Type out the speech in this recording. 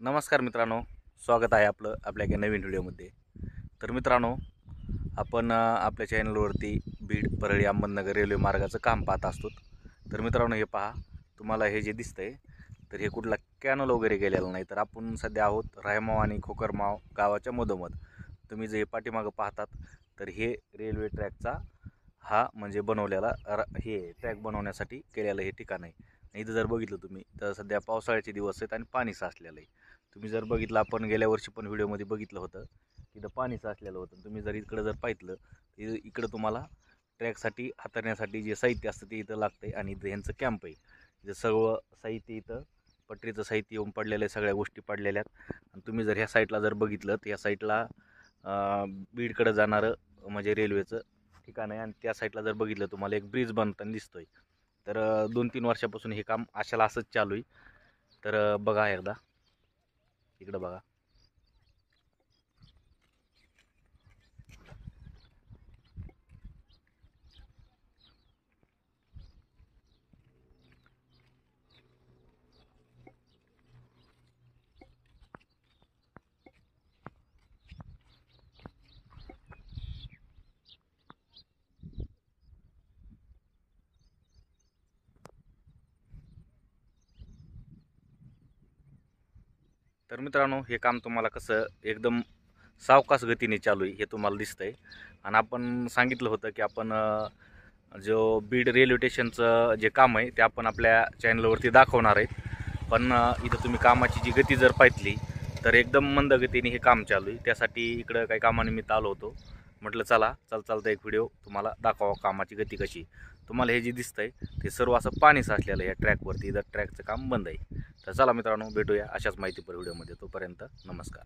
नमस्कार मित्रांनो, स्वागत आहे आपल्या एका नवीन व्हिडिओमध्ये. तर मित्रांनो, आपण आपल्या चॅनलवरती बीड परळी अहमदनगर रेल्वे मार्गाचं काम पाहत असतो. तर मित्रांनो, हे पहा, तुम्हाला हे जे दिसतंय तर हे कुठला कॅनल वगैरे गेलेला नाही. तर आपण सध्या आहोत रायमाव आणि खोकरमाव गावाच्या मधोमध. तुम्ही जे पाठीमागं पाहतात तर हे रेल्वे ट्रॅकचा हा म्हणजे बनवलेला हे ट्रॅक बनवण्यासाठी केलेलं हे ठिकाण आहे. इथं जर बघितलं तुम्ही तर सध्या पावसाळ्याचे दिवस आहेत आणि पाणी साचलेलं आहे. तुम्ही जर बघितलं, आपण गेल्या वर्षी पण व्हिडिओमध्ये बघितलं होतं, तिथं पाणी साचलेलं होतं. तुम्ही जर इकडं जर पाहिलं तर इकडं तुम्हाला ट्रॅकसाठी हाताळण्यासाठी जे साहित्य असतं ते इथं लागतं आहे. आणि इथं ह्यांचं कॅम्प आहे. इथं सर्व साहित्य, इथं पटरीचं साहित्य येऊन पडलेलं आहे, सगळ्या गोष्टी पडलेल्या आहेत. आणि तुम्ही जर ह्या साईडला जर बघितलं तर ह्या साईडला बीडकडं जाणारं म्हणजे रेल्वेचं ठिकाण आहे. आणि त्या साईडला जर बघितलं तुम्हाला एक ब्रिज बनताना दिसतोय. तर 2-3 वर्षापासून हे काम असंच चालू आहे. तर बघा एकदा इकडं बघा. तर मित्रांनो, हे काम तुम्हाला कसं एकदम सावकाश गतीने चालू आहे हे तुम्हाला दिसतंय. आणि आपण सांगितलं होतं की आपण जो बीड रेल्वे स्टेशनचं जे काम आहे ते आपण आपल्या चॅनलवरती दाखवणार आहेत. पण इथं तुम्ही कामाची जी गती जर पाहिली तर एकदम मंद गतीने हे काम चालू आहे. त्यासाठी इकडं काही कामानिमित्त आलो होतो. म्हटलं चला चालतं एक व्हिडिओ तुम्हाला दाखवा कामाची गती कशी. तुम्हाला हे जे दिसतंय ते सर्व असं पाणी साचलेलं आहे या ट्रॅकवरती. इथं ट्रॅकचं काम बंद आहे. तर चला मित्रांनो, भेटूया अशाच माहितीपर व्हिडिओमध्ये. तोपर्यंत नमस्कार.